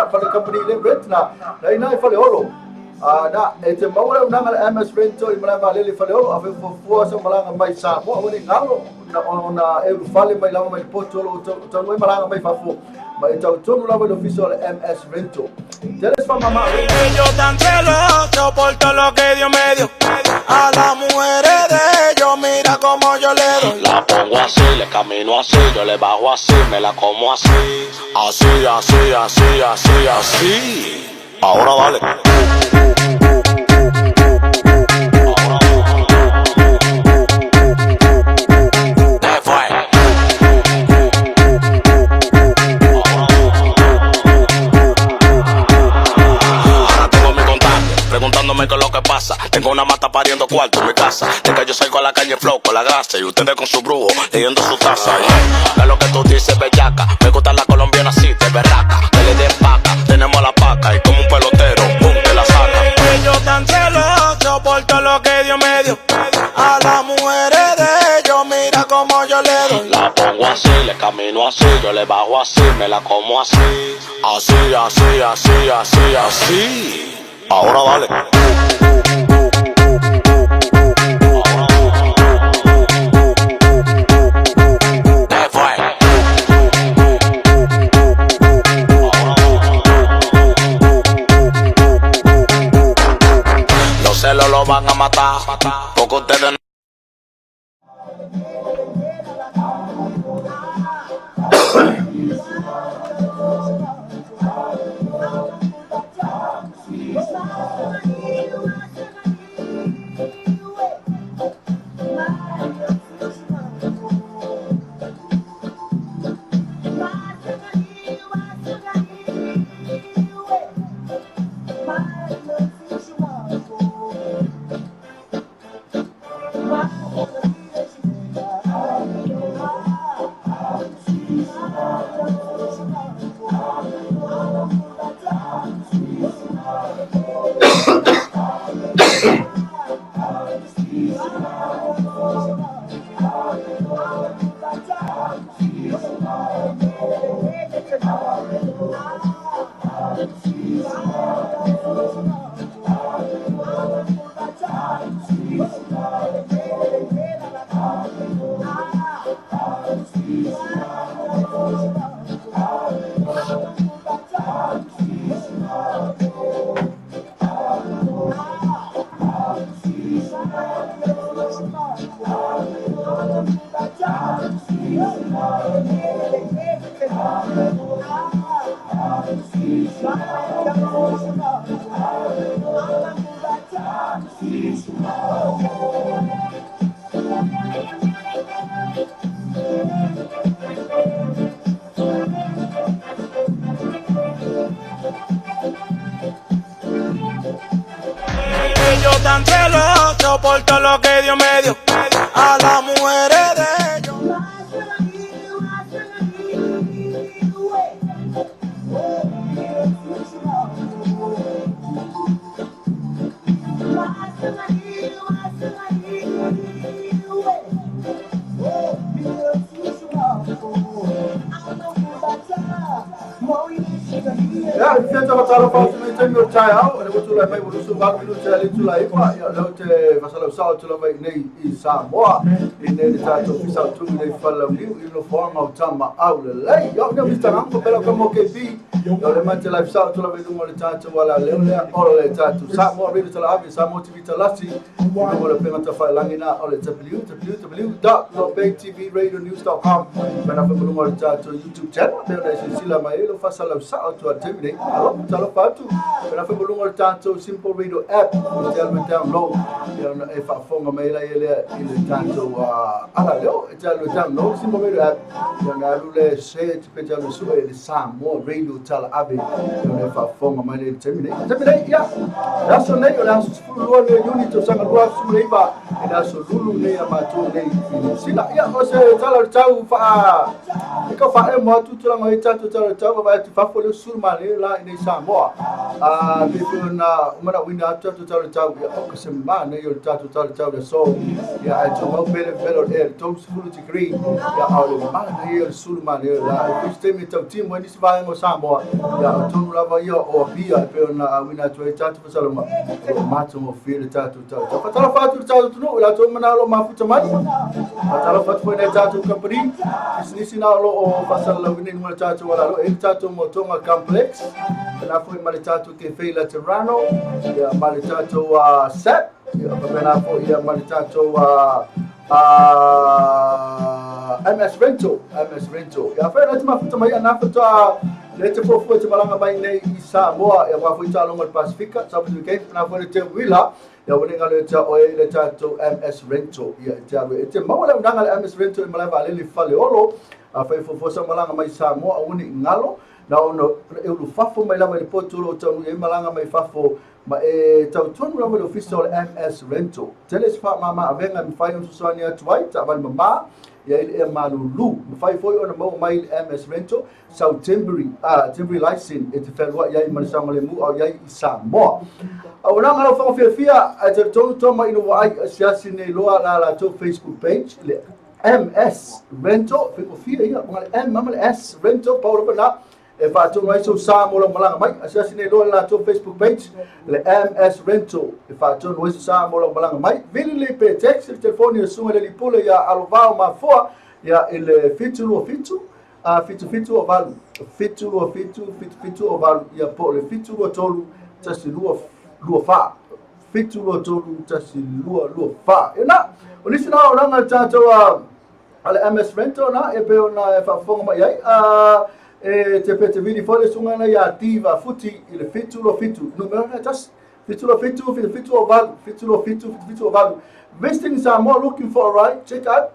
na para company le rent na ina fale olo na e te maura na MS Rento I mala vale le fale olo ave fo so mala mai sa mo woni ngalo na ona e fale mai lava mai poto lo to mai mala mai fafo mai tau tonu lava lo official MS Rento. Tienes fama mama. Yo tan celoso por todo lo que Dios me dio. A las mujeres de ellos, mira como yo le doy. La pongo así, le camino así, yo le bajo así, me la como así. Así, así, así, así, así. Ahora dale. Preguntándome qué es lo que pasa. Tengo una mata pariendo cuarto en mi casa. De que yo salgo a la calle flow con la grasa. Y ustedes con su brujo leyendo su taza. Yeah. Es lo que tú dices, bellaca. Me gusta la colombiana así, de berraca. Que le den paca, tenemos la paca. Y como un pelotero, pum, te la saca. Ellos tan celosos por todo lo que Dios me dio. A las mujeres de ellos, mira como yo le doy. La pongo así, le camino así, yo le bajo así, me la como así. Así, así, así, así, así. Ahora dale. Los celos lo van a matar, porque ustedes no. Ellos tan celosos por todo lo que Dios me dio. A las mujeres de ellos. Ya, fianta matalo pa tu mai tanga tai au, e motu lai mai mo su va minu te ali tu lai pa, ya lo te fasalo sa tu lo mai nei I Samoa, I nei tato fisa tu nei fala liu I lo forma o tama au le lei. Yo ne vista rango pelo como que bi. Yo le mate life sa tu lo mai mo le tato wala le o le tato. Samoa ri tu la abi Samoa TV talasi. Mo le pena ta fa langina o le www.LOABAY.com. Mana fa mo le tato YouTube channel, pe na sila mai lo fasalo sa tu atemi. Alô, talo patu. Pena foi bolungo tanto Simple Radio app, hotel me download. Eu e fa fonga mai lá ele tanto ala leo, hotel me download Simple Radio app. Eu na lule se te peja no sua ele Samoa Radio tala ave. Eu e fa fonga mai ele terminei. Terminei ya. Ya so nei eu lanço full ne Iuni to sanga lua su nei ba. Ina so Lulu nei amatu nei. Sila ya o se tala tau fa. Iko fa e mo tu tula ngai tatu tala tau ba tu fa folio sur male lá em Samoa. People na umana wina atu tau tau ya oka semana yo tau ya so ya ato mau bele to school degree ya au mana yo sulu mana yo la sistemi tau team when is vai mo sambo ya tonu lava yo o pia pe na wina tu tatu pasalo mato mo feel tau patala fatu tau tu no la to mana lo mafuta mai patala fatu foi na tatu company business na lo o pasalo wina mo tatu wala lo tatu mo tonga complex na foi mali tatu ke feila Terrano ya mali tatu set ya pamena fo ya mali tatu MS Rental ya fa na mafuta mai na futa lete fo fo te malanga mai nei isa moa ya wa fo talo mo Pacifica sabu ke na fo te wila ya wone ngalo ta o le tatu MS Rental ya te mawala ndanga MS Rental malai vale li fale olo fa fo sa malanga mai sa moa woni ngalo na ono eu fafo mai lava le potolo tau e malanga mai fafo ma e tau tonu lava le official MS Rental teles fa mama avenga mi fai un susani atuai ta bali mama ya ile e malulu mi fai foi ona mo mai MS Rental sau temporary license e te felwa ya i manisanga le mu au ya i Samoa au na ngalo fa fia a te tonu toma ino wa ai asiasi nei loa la to Facebook page le MS Rental fico fia ia ngale M mama le S Rental paura bana e fa tu mai so sa mo lo malanga mai asiasi nei loa la to Facebook page le MS Rental e fa tu mai so sa mo lo malanga mai vili le pe text il telefone e sunga le pula ya alovao ma foa ya il fitu fitu o valu fitu o valu ya po le fitu o tolu tasi lua fa fitu o tolu tasi lua fa ina onisi na oranga tato ale MS Rental na e pe ona e fa fonga mai ai te pete vini fole sunga na ya ativa futi ile fitu numero na tas fitu o valu listings are more looking for right check out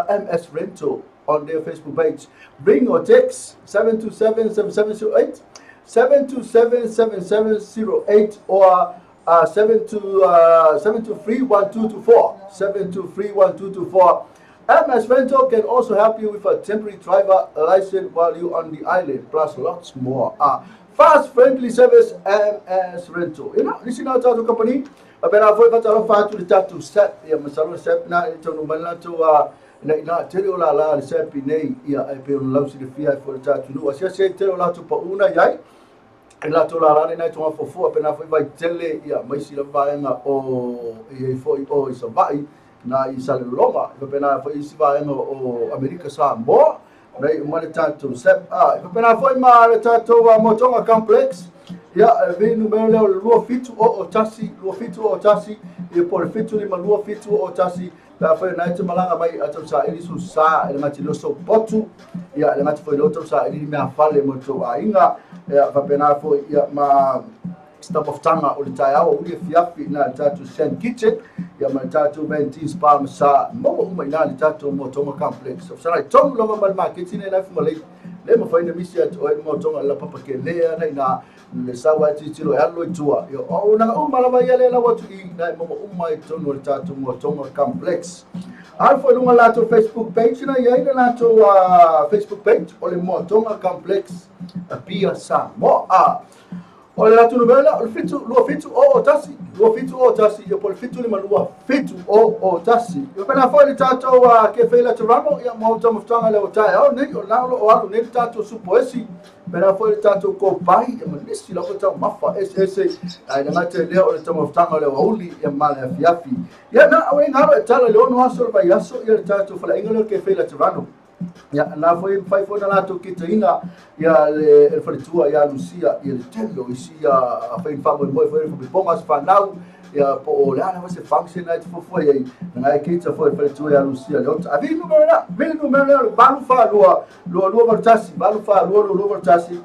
MS Rental on their Facebook page. Bring or text 727-7708, 727-7708 or 723-1224, 723-1224. MS Rental can also help you with a temporary driver license while you're on the island, plus lots more. Fast, friendly service, MS Rental. You know, this is not a company. But I thought I want to tatu set. Yeah, masalo set na ito no man to na telo la set pinay ya ay pero lausi de fia for tatu no. Asia se telo la to pa una yai. La to la na to for four but na foi vai tele ya mai si la vai nga o e foi o isa vai na isa le loma. But na foi si vai nga o America sa mo. Nei uma tatu set. But na foi ma tatu motonga complex. Ya vem numero lua fitu o tasi e por fitu lima lua fitu o tasi la foi na te malanga mai ato sa ele su sa ele mati lo so potu ya ele mati foi lo sa ele me afale mo to ainga ya va pena foi ya ma stop of tanga o le tai au uli fiafi na tatu sen kitchen ya ma tatu 20 spa sa mo mai na tatu mo to complex so sai tom lo ma market ni na fu le mo foi na misia to mo to la papa ke le na le sawa titilo ya lo tua yo o na malava ya le la watu I na mo umma to no tatu mo to complex al foi lunga la to Facebook page na ya ina na to Facebook page o le mo to complex a pia sa mo o le atu novela o fitu o tasi yo por fitu lima lua fitu o tasi yo pena foi le tatu ke feila Terrano ya mo to mftanga le o tai o ne o la o alu ne tatu supoesi pena foi le tatu ko pai ya manisi la kota mafa ss ai na te le o le to mftanga le o uli ya mala fiafi ya na o ngalo e tala le ono aso ba yaso ya le tatu fala ingalo ke feila Terrano ya na foi na lato kitaina ya le falitua ya Lucia ya le telo isia foi famo boy foi pongas fanau ya po la na se function night foi aí na kita foi falitua ya Lucia le a vi numero balu fa lo vertasi balu fa lo vertasi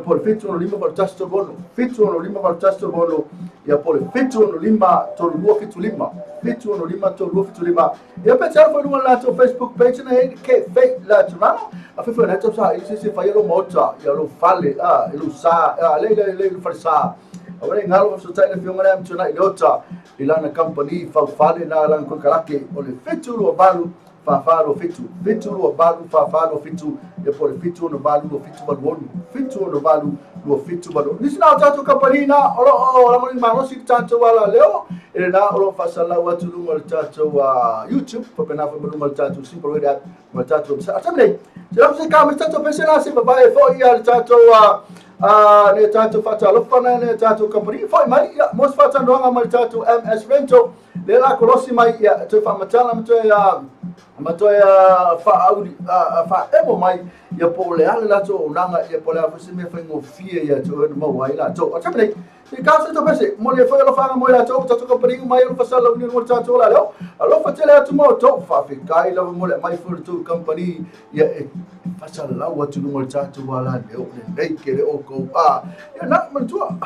por fitu no lima vertasi to bono fitu no lima vertasi to bono ya por fitu no lima to lo fitu lima fitu no lima to lo fitu lima ya pensar foi no lato Facebook page na que fei la Terrano a foi na to sa se fai lo mota ya lo fale lo sa le farsa ora ngalo so tai le fiona am tuna ilota ilana company fa fale na lan ko kalake o le fitu lo balu fafalo fitu lo balu fafalo fitu e por fitu no balu lo fitu balonu fitu no balu lo fitu balonu nisina tatu kapalina olo mani manosi tatu wala leo ele na olo fasala watu lungo tatu wa YouTube popena fa lungo tatu simple way that matatu atamle sila se kama tatu pesena se baba e fo ia tatu wa ne tatu fata lo fana ne tatu kapalina fo mai ya mos fata ndonga mal tatu MS Rental le la kolosi mai ya to fa matala matoya fa emo mai ya pole ala la to nanga ya pole a se me fa ngofie ya to no mai la to atamle ni ka se to pese mo le fa lo fa mo la to ko pari mai lo fa sala ni mo ta to la lo alo fa tele to mo to fa fi kai lo mo le mai for to company ya fa sala wa to mo ta to wala le le ke le o ko ya na mo to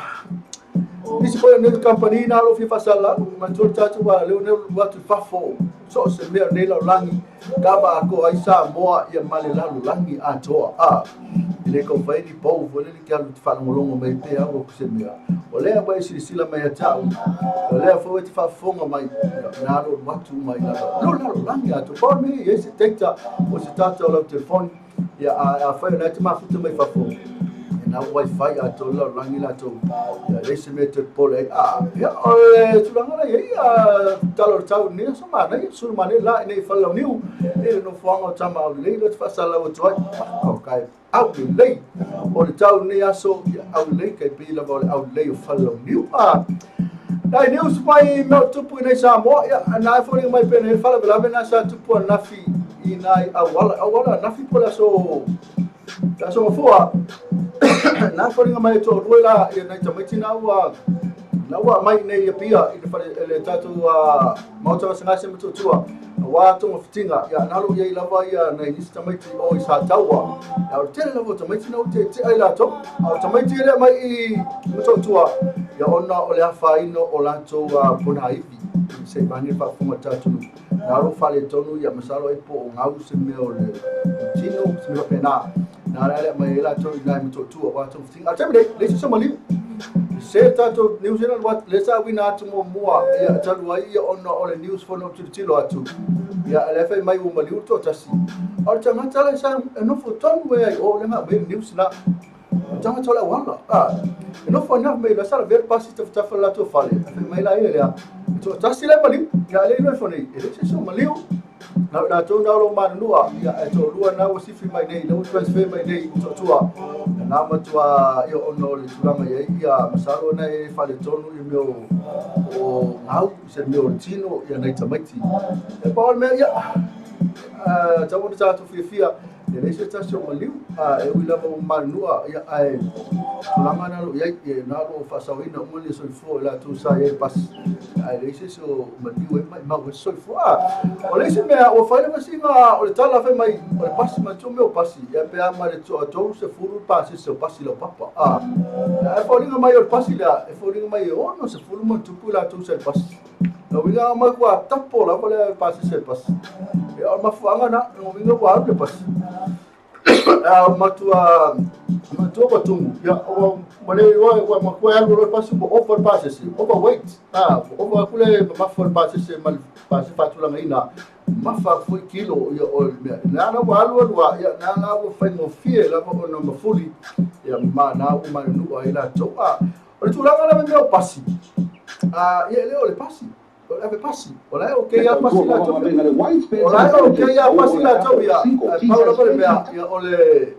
Nisi ko ne company na lo fi fasala man to tatu wa le ne watu fafo so se me ne la langi kaba ko ai sa moa ya male la langi atoa ile ko fai di po vo le ki alu fa ngolongo mai pe a ko se me o le ba isi sila mai tau o le fo ti fa fonga mai na lo watu mai la langi ato por me ese tekta o se tatu lo telefone ya a fa na ti ma futu mai fafo na wifi ato la langi la to ya lesimeter pole ya ole tulanga ya talo tau ni sama na sur mane la nei falo niu e no fonga tama o le lo fa sala o toi ko kai au le o le tau ni aso au le kai pila o au le falo niu dai news mai no tupu nei sa mo ya na fo ni mai pene fala bela bena sa tupu na fi inai awala na fi pola so so fo na fo mai to ruela e na tamati na wa mai nei pia i le tatu mauta sanga se mtu tua wa to mfitinga ya nalo ye lava ya na ni tamati o isa tawa ya tele lava tamati na te ai la to tamati le mai mtu tua ya ona ole afa ino olanto pona ivi se bani fa fuma tatu nalo fale tonu ya masalo e po ngau se me ole tino se me pena na le mai la to ina mtu tua wa to mfitinga atemle le se mali se tato New Zealand wat lesa wina atu mua ya talua ia ona ole news for no tilo atu ya lefe mai uma liuto tasi al tanga tala sa no foton we o le ma be news na tanga tola wala no fo na me la sala ver pasi te fala to fale mai la ia to tasi le mali ya le no fo nei ele se so maliu na to na lo man lua ya to lua na o sifi mai nei no transfer mai nei to tua na matua yo ono le tulanga ia masalo na e fale tonu i meu o ngau se meu tino ya nei tamati e paul me ya tamu tatu fia e le se taso maliu e wila mo manua ya ai tulanga na lo ya e na lo fasawina mo le solfo la tu sa e pas ai le se so maliu e mai ma o solfo o le se me o fale masinga o le tala fe mai o le pasi ma tu meu pasi e pe ama le to se furu pasi se pasi lo papa e foringa mai o pasi la e foringa mai o no se furu mo tu pula tu se pasi no winga ma kwa tapo la pole pasi se pasi e o ma fuanga na no winga wa le pasi matua batungu ya mane wa makwa ya lo pasi bo over passes overweight over kule ma for passes mal pasi fatula ngaina ma fa fu kilo ya na na wa lo ya na wo fa no fie la ko no mafuli ya ma na u ma nu wa ila to o tu la ngala me pasi ya le o le pasi ave passi ola okay ya passi la to ola okay ya passi la to ya Paolo pole ya ole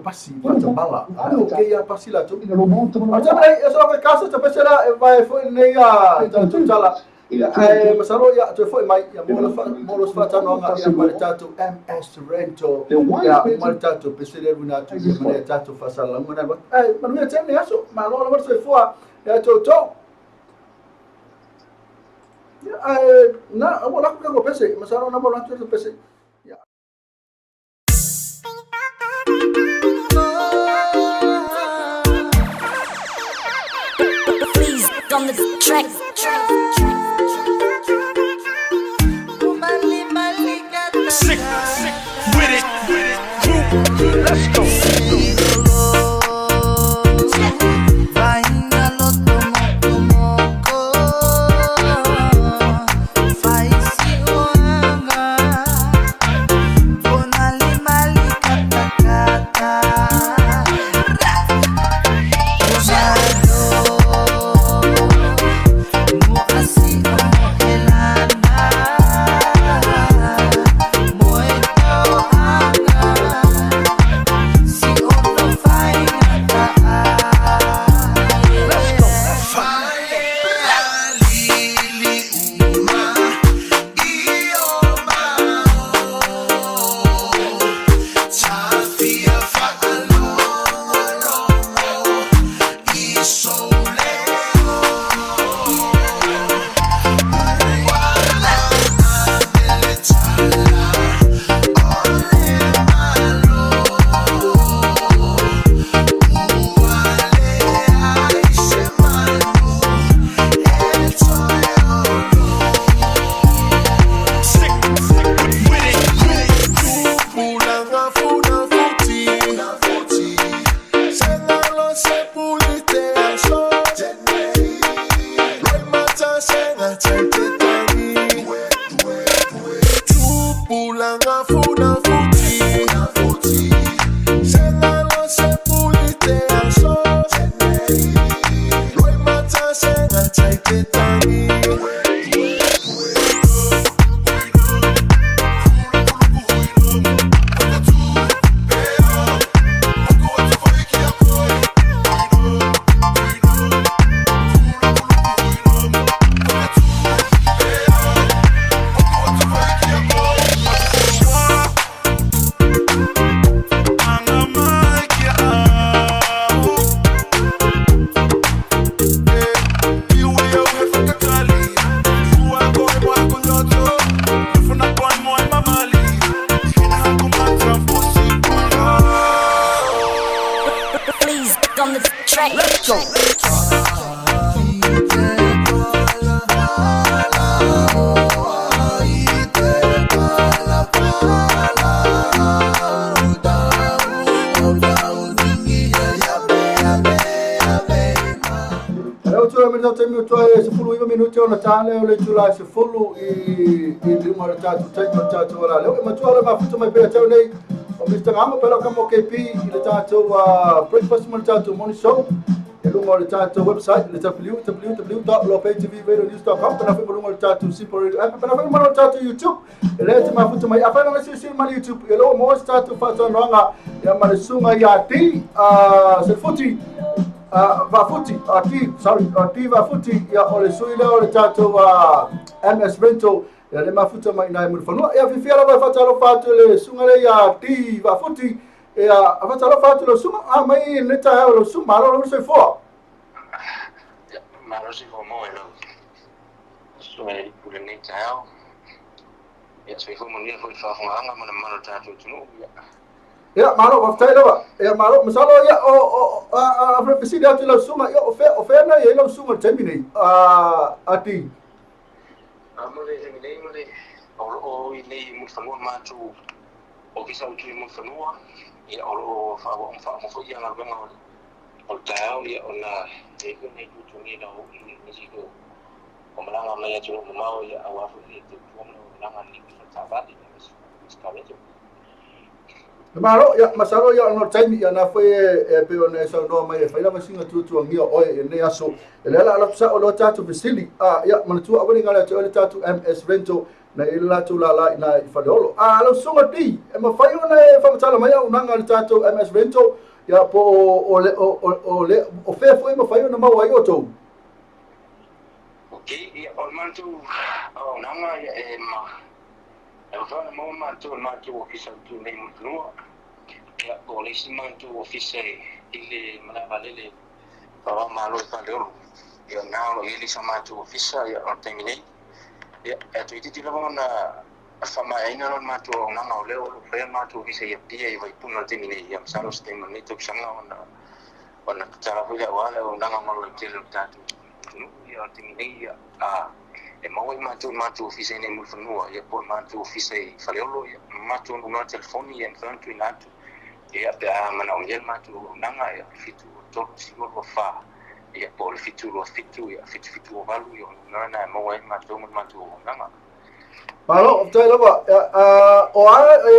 passi fatta balla okay ya passi la to aja eso que caso te pesera vai foi nei ya tala masaro ya to foi mai ya molos fatta no nga ya maltato MS Rental ya maltato pesera bunato ya maltato fasala ngona manu ya tene aso ma lo verso foi ya to na wala ko pese masaro na wala ko pese ya please on the track Sick with it let's go Eu tu me no temi tu se fulu iba minuto na tale o le tu la se fulu I lima le tatu temi o tatu ora le ma tu ala ma futa mai pe tau nei o Mr. Ngama pela kamo KP I le tatu breakfast mo le tatu morning show e lungo le tatu website le www.loabaytvradionews.com pena fe lungo le tatu simple radio app pena fe mo le tatu YouTube e le te ma futa mai afa na se ma YouTube e lo mo tatu fa tonga ya ma le sunga ya ti se futi Vafuti, Vafuti, ya ole sui le ole tato MS Rental, ya le mafuta mai nai mun fanua, ya fifiara vai fatalo fatu le sunga le ya ti Vafuti, ya fatalo fatu le sunga, mai le ta le sunga malo le se fo. Malo si fo mo elo. Sunga pule ne tao. Ya se fo mo ni fo fa anga mo malo tato tunu ya. Ya malo waftai lewa. Ya malo misalo ya afre pesidi atu la suma ya ofe na ya la suma terminate. Ati. Amole terminate mole. O ile mo fanua matu. Ofisa utu mo fanua. Ya o fa mo fo ya na ganga o tao ya ona e ko ne tu ni na o ni si ko. O malanga mai atu mo mau ya awafu ni tu mo malanga ni ki fa tabati. Skalejo. Maro ya masalo ya no time ya na foi pe ona sa no mai fa la masinga tu ngia oi ne aso le la sa o lo tatu visili ya mana tu awani ngala tu le tatu MS Rental na ila tu la na fa dolo lo sunga ti e ma fa ona e fa tala mai una ngala tatu MS Rental ya po o fe foi ma fa ona ma wa yo to okay ya o mantu o nanga ya e ma eu vou no momento o official tu nem no ya o le simanto official ile manabalele para malo falero ya now ele simanto official ya o terminate ya tu iti la bona fama ina no mato nanga o leo o fe mato official ya pia i vai puno terminate ya salo stem ni to sanga ona tara fuya wala o nanga malo tele tatu ya terminate ya e mau matu ofisa ne mo fanua ya po matu ofisa I faleolo ya matu no telefoni ya mfantu inatu ya mana ongel matu nanga ya fitu to simo lo fa ya po fitu ya fitu valu yo nana mau matu nanga Malo of tele ba o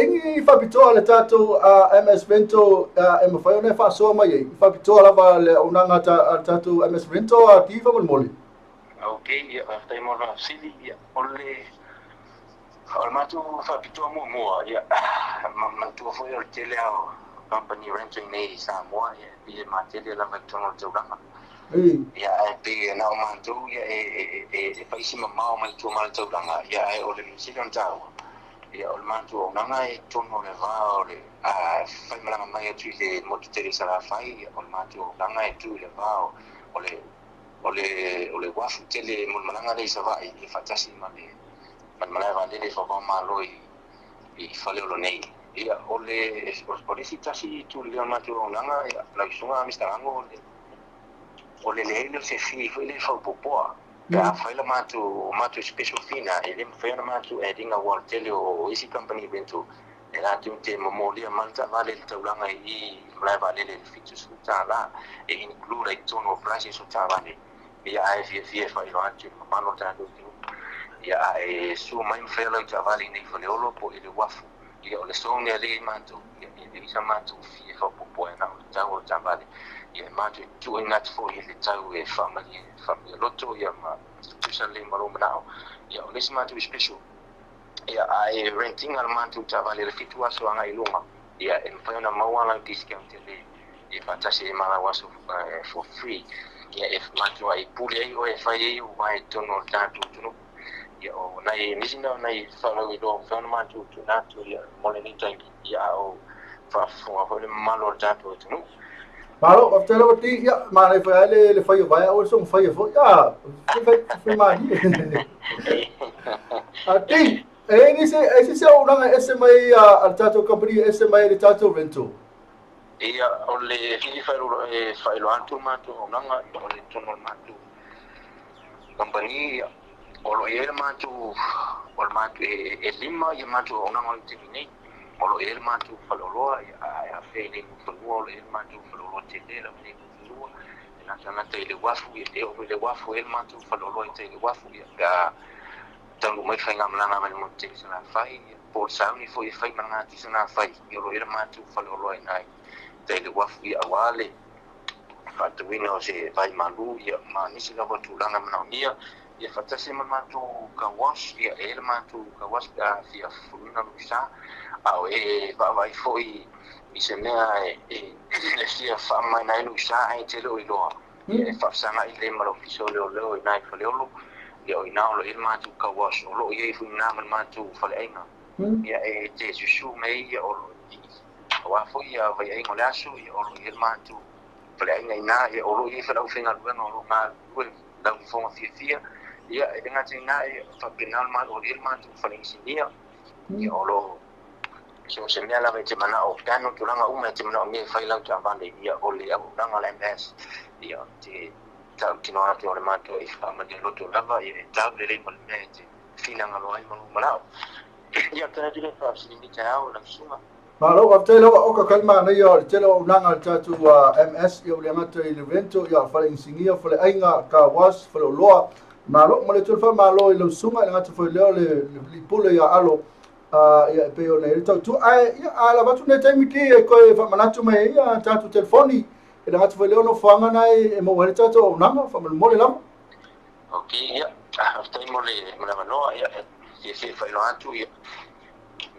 ingi fa bito le tatu MS Rental e ma fa ona fa so mai fa bito la ba le unanga tatu MS Rental ti fa mo okay ya after mo na sili ya ole matu fa pito mo ya matu fo yo tele ao company renting nei Samoa ya bi matele la McDonald's joganga ya bi na matu ya e paisi mama mai tu mal joganga ya ole misilon tao ya ole matu nanga e tono le va ole fa mala mai tu le motere sala fai ole matu nanga e tu le va ole wafu tele mon malanga le sava I fatasi male man malanga le fa ba malo I fale lo nei ia ole polisi tasi tu le matu nanga la sunga mistango ole le se fi le fa popoa ka fa le matu special fina ele fa matu edinga wal tele o isi company bento era tu te momolia malta vale il taulanga I mala vale le fitu sutala e include I tono price sutala ya IFF fa ilo anti mano tanto ya su mai fela javali nei faleolo po ile wafu ya ole song ya le manto ya ni manto fi fa po na tawo javali ya manto tu ingat fo ile tawo e family loto ya ma institution le maro mnao ya ole manto special ya renting al manto javali le fitu aso anga ilunga ya en fa na mawala discount le ya fatasi mala waso for free ya if matu ai puli o fa ye wai tono tatu tuno ya o nai nisina nai falo do fa matu tunatu ya moleni tanki ya o fa fo le malo tatu tuno Malo of tele ti ya ma le fa yo vai o so fa yo ya fa ma ni ati ni se una SMA al tatu company SMA le tatu rental ia ole fili failo antu matu nanga ole tono matu company olo ele matu e lima ia matu nanga terminate olo ele matu faloloa ia fe ni faloloa ele matu faloloa tele la ni faloloa na tanga te le wafu e te o le wafu e matu falolo te le wafu ya tangu mai fai ngamlanga mai mo te sana fai por sauni foi fai manga ti sana fai yo lo era matu falolo nai te le wafu ya wale fatu wino se fai malu ya ma nisi ga watu langa manaonia ya fatasi matu ka wash ya el matu ka wash ka fia fuluna lusa au e vai foi isenea e sia fama nai lusa ai te lo ilo e fa sana ile malo fiso lo nai falolo ya ina lo il matu ka wash o lo ye fu na matu falenga ya e te su me ya o wa foi ya vai ai ngolasu ya o il matu falenga ina ya o lo ye fa lo finga lo no ma da fonga fia ya e nga tina e fa penal ma o il matu falenga ya o lo so se me ala vete mana o kano tulanga uma te mana me fai lau tavande ya o le au ranga la MS ya te tau tino atu o le mato i whama de loto lava i e tau le reima le mea te whina ngalo ai manu manao ia tana tine whaapsini ni te au na sunga Malo waftai lawa oka kalma na ia te lo unanga tatu MS i o le ngata i le vento ia whale insingia whale ainga ka was whale loa malo mo le tulfa malo i lo sunga i ngata whale leo le pule ia alo ia pe ona i tau tu ai ia ala watu ne taimi ki e koe whamanatu mai ia tatu telefoni e ngata whale leo no whanga nai e mo wale tatu o unanga whamal mole lama ok ia aftai mo le mana noa ia e whai lo atu ia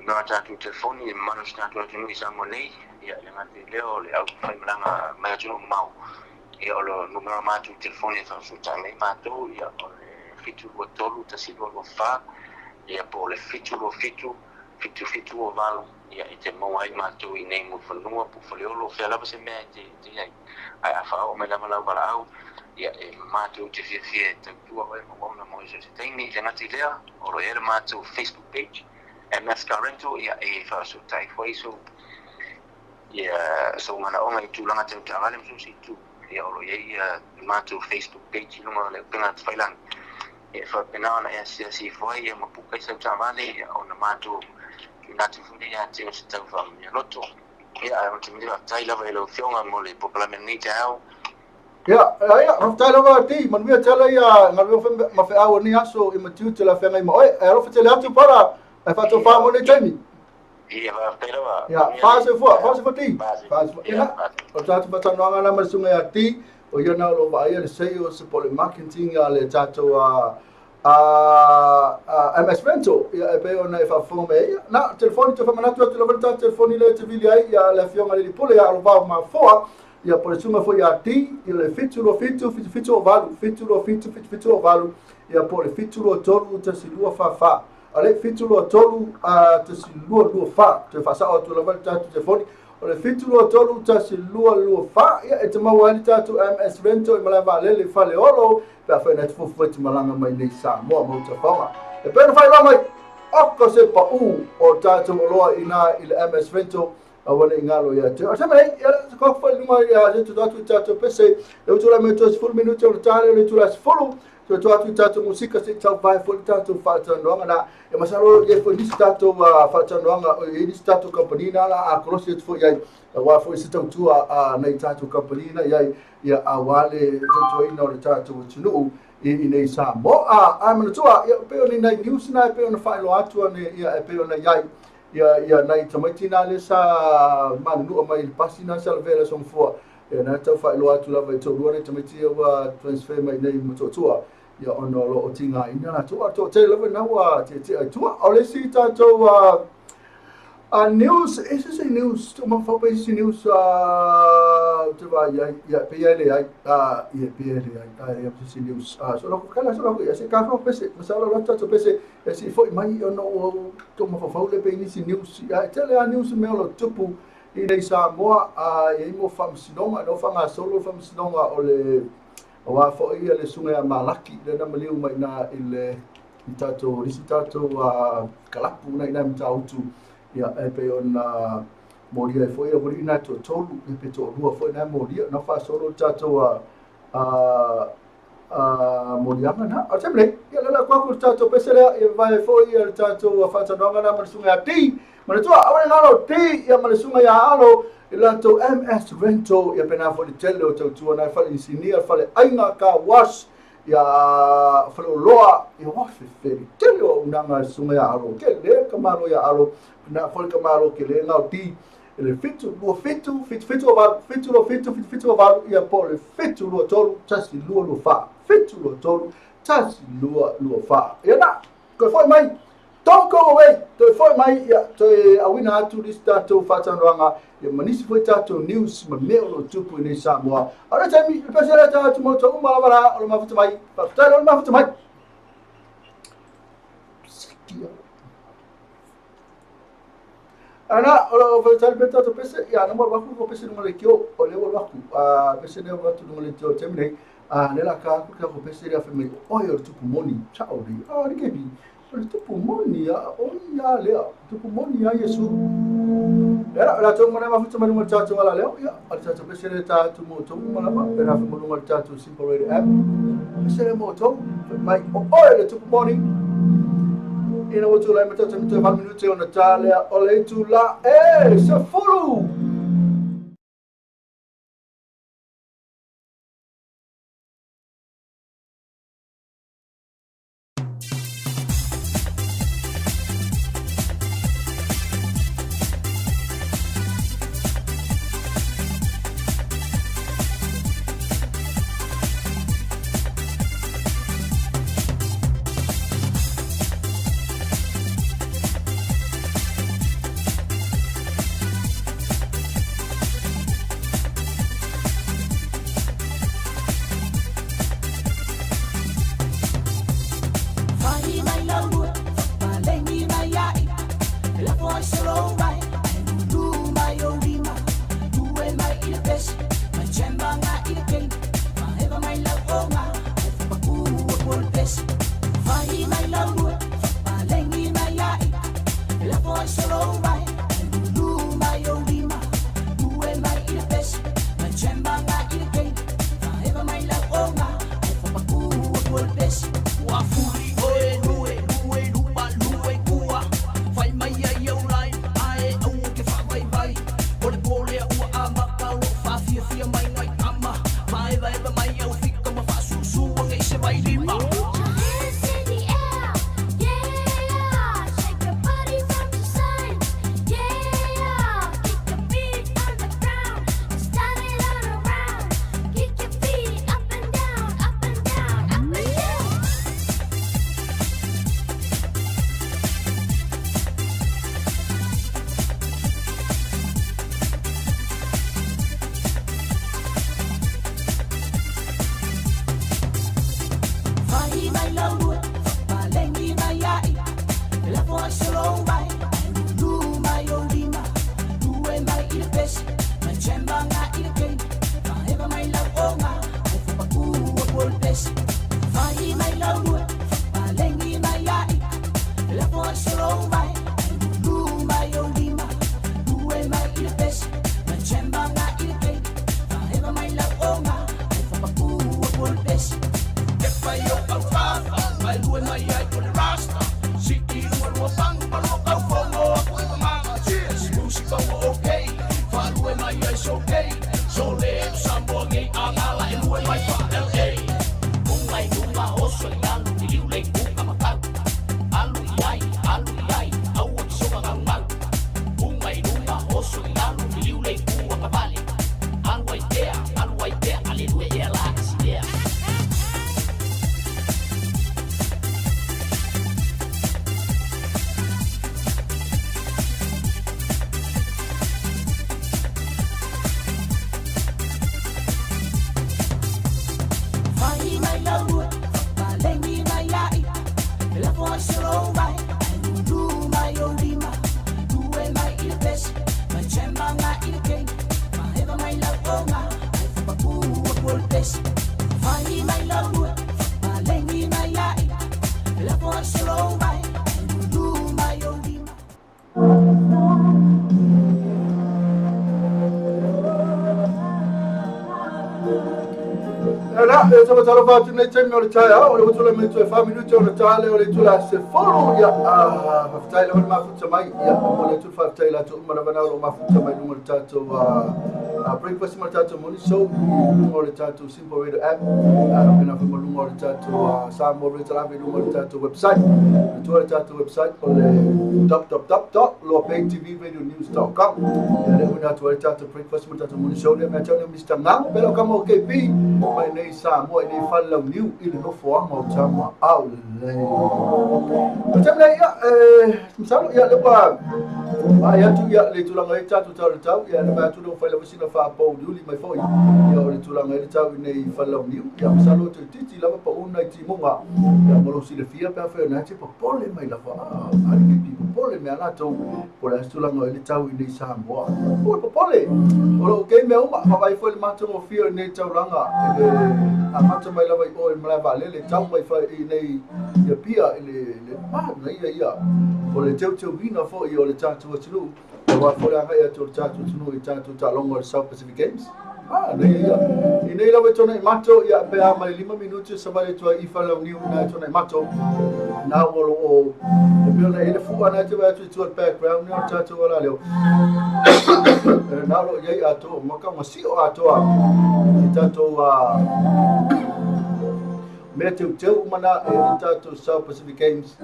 no tatu telefoni e manu tatu atu nui sa mo nei ia le ngata leo le au whai malanga mai atu no mau ia o lo numero matu telefoni e whausuta nei matu ia o le fitu o tolu tasilu o wha ia po le fitu o valu ia i te mau ai matu i nei mo whanua po whaleolo whealapa se mea te ai ai a whao me lama lau wala au ia e matu te fia tautua o e mawamna mo iso se teini i ngati lea o lo ere matu Facebook page MS Currento ia e whaasu tai whaiso ia so mana onga i tūlanga te utawale msu si tu ia o lo iei matu Facebook page i lunga le upinga te whailangi e fa penana e si foi e mapuka sa tavale ona mato na tu funi ya te o tau fa mi loto ya o te mi va tai lava e lo fionga mo le popularmente ni tau ya waftai lawa ti man via tala ia ngal ma fe awo ni aso i matiu te la fenga i mo e alo fete le atu para e fa to fa mo le taimi ia va tai lava ya fa se fo ti fa se ina o tatu pata no ngala ma sunga ya ti o ia na lo va ia le sei o se pole marketing ya le tatu MS Vento ia e pe ona e fa fome ia na telefoni te fa manatu te lo volta telefoni le te vili ai ia le fionga le pole ia lo va ma foa ia por suma foi a ti ia le fitu o valu ia por fitu o tolu te silua fa ale fitu o tolu te silua fa te fa sa o te lo volta telefoni o le fitu o tolu te silua fa ia e te mau ali tatu MS Vento i malava lele fale olo pe fa na fu fu te malanga mai nei sa mo te fama e pe na fai la mai o se pa o tatu o loa ina il MS Vento awana ingalo ya te asa mai ya ko fa luma ya te tatu pese e tu la meto 4 minuti o tale le tu la follow to tatu musika se tau vai fo tatu fa tanoanga na e masalo ye fo ni tatu fa tanoanga o ye ni tatu company na la a cross it fo ya wa fo se tau tu na tatu company na ya awale to ina o tatu tunu i nei sa mo mana tua ya pe oni na news na pe ona fa lo atu ne ya pe ona ia nai tamaitina le sa manu mai pasina salvela son fo e na tau fa lo atu lava to ruane tamaitia wa transfer mai nei mototua ia ono lo tinga ina na to te lava na wa te tua ole si tato news is a news to ma fa pe si news te va ia pe ele ia pe ele ia si news so lo kala so lo ia se ka fa pese masala lo tato pese e si foi mai ono to ma fa le pe ni si news ia tele a news me lo tupu i nei Samoa e mo fam sinonga no fanga solo fam sinonga o le wa fo ia le sunga malaki le na maliu mai na ile tato risitato kalapu na ina mtautu ia e pe ona moria foi o rina to tolu e pe to rua foi na moria na fa solo tato moria na a temle ia la kwa ku tato pesela e vai foi il tato fa tanonga na masunga ti mana tua awana ngalo ti ia mana sunga ya alo Ilato MS Rental ia pena fo le tele o tautua na fale insinia fale ainga ka wash ia fale loa ia wafe feri tele o unanga sunga ya aro ke le kamaro ya aro na fole kamaro ke le ngau ti ele fitu lo fitu o valu ia po le fitu lo tolu tasi lua lo fa fitu lo tolu tasi lua fa ia na ko foi mai don't go away to foi mai ia to awina atu lista to fatanranga ia manisi foi tato news ma meo no tupu ni Samoa ara tami pesela tato mo to umala o mafuta mai patalo o mafuta mai ana o fatal beta to pese ia no mo waku ko pese no le kio o le waku pese ne watu no le tio temne nela ka ko pese ria femi o yo tupu moni chao di ni kebi o tupu moni o ya le tupu moni ya Yesu era la to mona mafuta manu mo chacho ala le ya al chacho pese le ta tu mo to mona ba era femi mo chacho simple radio app pese le mo to mai o le tupu moni ina watu la meta tami 5 minuti ona tale o le tu la se fulu Ya, sama salah fatu na chemi ole chaya, ole utula me tu family tu ole chale ole tula se follow ya. Fatai la ma futa mai ya, ole tu fatai la tu ma bana ole ma futa mai no tato breakfast ma tato moni so ole tato simple radio app. Pena fa mo ole tato sa mo re tala me ole tato website. Tu ole tato website ole www.loabaytvradionews.com. Ya le una tu ole tato breakfast ma tato moni so le ma tato Mr. Ngang, pero kamo KP mai nei sa mo nei fallau niu I no fo ma tama au le. Tama ya misalo ya le ba ya tu ya le tu la ngai tatu tau ya le ba tu no fallau sina fa po du li mai foi ya le tu la ngai tau nei fallau niu ya misalo tu titi la pa una ti monga ya mo lo si le fia pa fa na ti po pole mai la fa ali ki pole me ala tu po la tu la ngai tau nei sa mo po pole o ke me uma ma vai foi ma tu mo fia nei tau langa amata mai lava I o mala vale le tau mai fa I nei ia pia le nei ia o le teu vina fo I o le tatu tunu o wa fo la ia tu tatu tunu I tatu ta longo South Pacific Games nei ia I nei lava tona I mato ia pe a mai 5 minutos sa vale tu I fa la uniu na tona I mato na o pe na ele fu ana te va tu background na tatu wala leo na lo ia ato maka masio ato tatu me teu umana e tatu South Pacific Games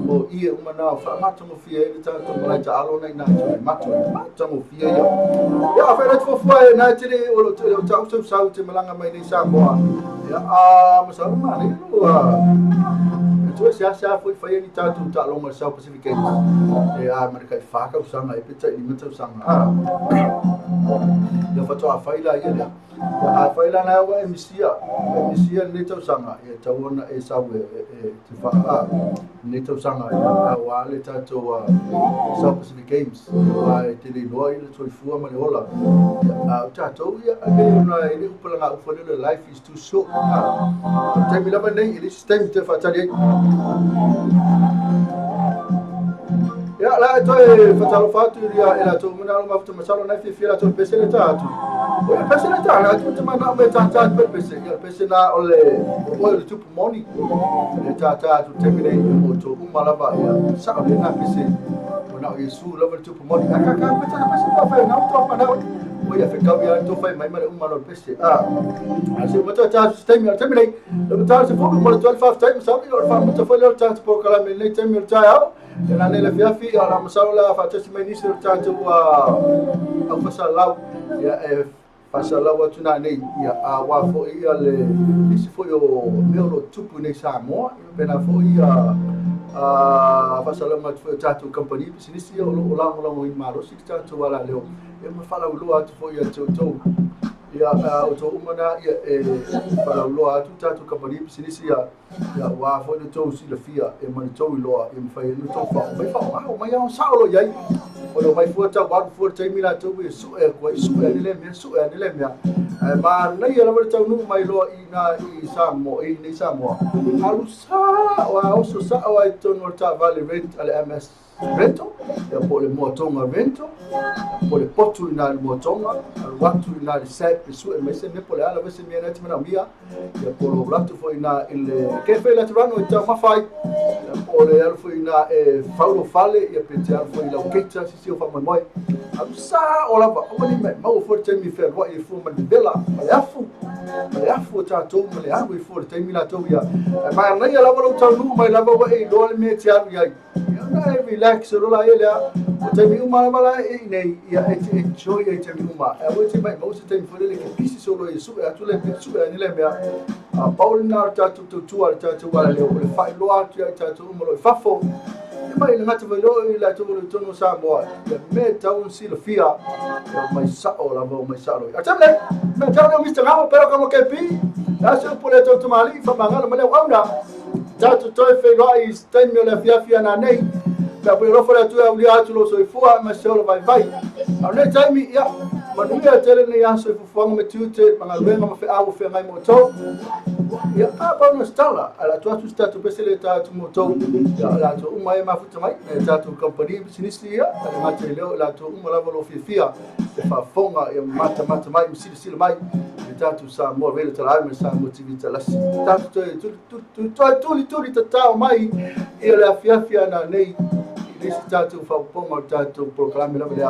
o ia umana fa mata mo fia e tatu mai ta alo nei na mata mo fia ya fa ret fo foi na te o lo tau sau te malanga mai nei sa moa ya masa mani tu sia foi ni tatu ta longa South Pacific Games e America fa ka usanga e pita I mata usanga ya fa to a faila ia a faila na wa emisia ni tau sanga e tauna e sawe te fa ni tau sanga a wa le tato South Pacific Games wa te le noa I le toi fua ma le ola a tato ia e na e upala ufole life is too short te mi lava nei I system te fa tali ya la toi fatalo fatu ia ela to muna lo mafta masalo na fi la to pesele tatu o pesele tatu na tu mana me tata pese ya pese na ole tu moni le tata tu temile mo to umalava ya sa ole na pese na Yesu lava tu moni aka pese na fa na to pa na o ia fe kabia to fa mai mare umalo pese asi mata tatu temile le tatu se fogo mo 12 time sabi o fa mo to fa le tatu po kala me le temile tao na nele fiafi ala masalo la fa tesi mai nisi tatu au fasalau ya fasalau tuna nei ya wa fo ia le nisi fo yo melo tupu nei Samoa pena fo ia fasalau ma fo tatu company business ia o la I maro si tatu wala leo e ma fala lo atu fo ia to ia o to umana ia fala lo atu tatu company business ia wa fo le to si le fia e ma to lo e fa no to fa mai on sa lo yai o lo mai fu ta wa fu te mi la to su e ko su e le me ma nei la va ta no mai lo I Samoa I nei Samoa alu sa wa o sa wa to no ta vale rent ale MS vento e po le motonga vento po le potu ina le motonga watu ina le sep su e mese ne po le ala vese mia net mana mia e po lo blatu fo ina il che fe la trano e ta ma fai po le alfo ina e faulo fale e pete alfo ina o keita si o fa mai am sa o la va o ni me ma o forte mi fe wa e fu ma di bella ma le afu ta to ma le afu forte mi la to ya ma na ya la va ta nu mai la va e do le me ti ya na relax lo la ele o te mi uma mala e nei ia enjoy e te mi uma e o te mai mo se te fore le che pisi solo e su e tu le su e ni le mea a Paulina ta tu al ta wala le o le fai lo atu ta tu mo lo fafo e mai le ngata velo I la tu lo tono sa mo e me ta un si lo fia mai sa o la mo mai sa lo a tamle me ta no Mr. Ngamo pero como que pi la se pole to mali fa mangalo male wauna tatu toi fe lo I stem yo le fia na nei da pe ro fora tu e uli atu lo so fua ma se lo vai a nei time ya ma nu ya tele nei aso fu fanga me tu te manga renga ma fe a fe ngai mo to ia apa no stala ala tu statu pesele tatu moto ya la tu mai mafuta mai tatu company business ia ala mate leo la tu lava lo fia e fa fonga e mata mai sila mai tatu sa mo vele tala me sa motivita la tatu tu tata mai ia la fia na nei This tatu fa ponga tatu programa la bela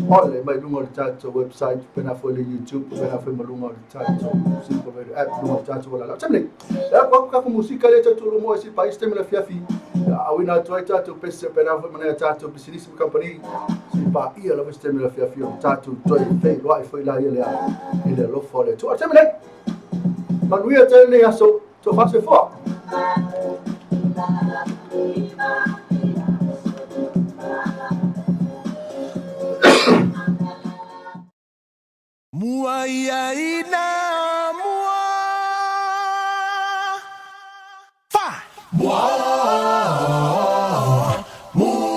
ole mai lungo tatu website pena fo le YouTube pena fo malungo tatu simple very app lungo tatu wala tamle ya kwa musika le tatu lo mo esi país tem la fiafi awina tatu pese pena fo mana tatu business company si pa ia la tem la fiafi tatu toi fe wa fo la ile lo fo le tu tamle manuia tele ya so to fa se fo Mua ia ina mua. Five. Mua. Mua.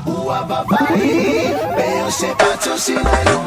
Uabavai, veo se patrocina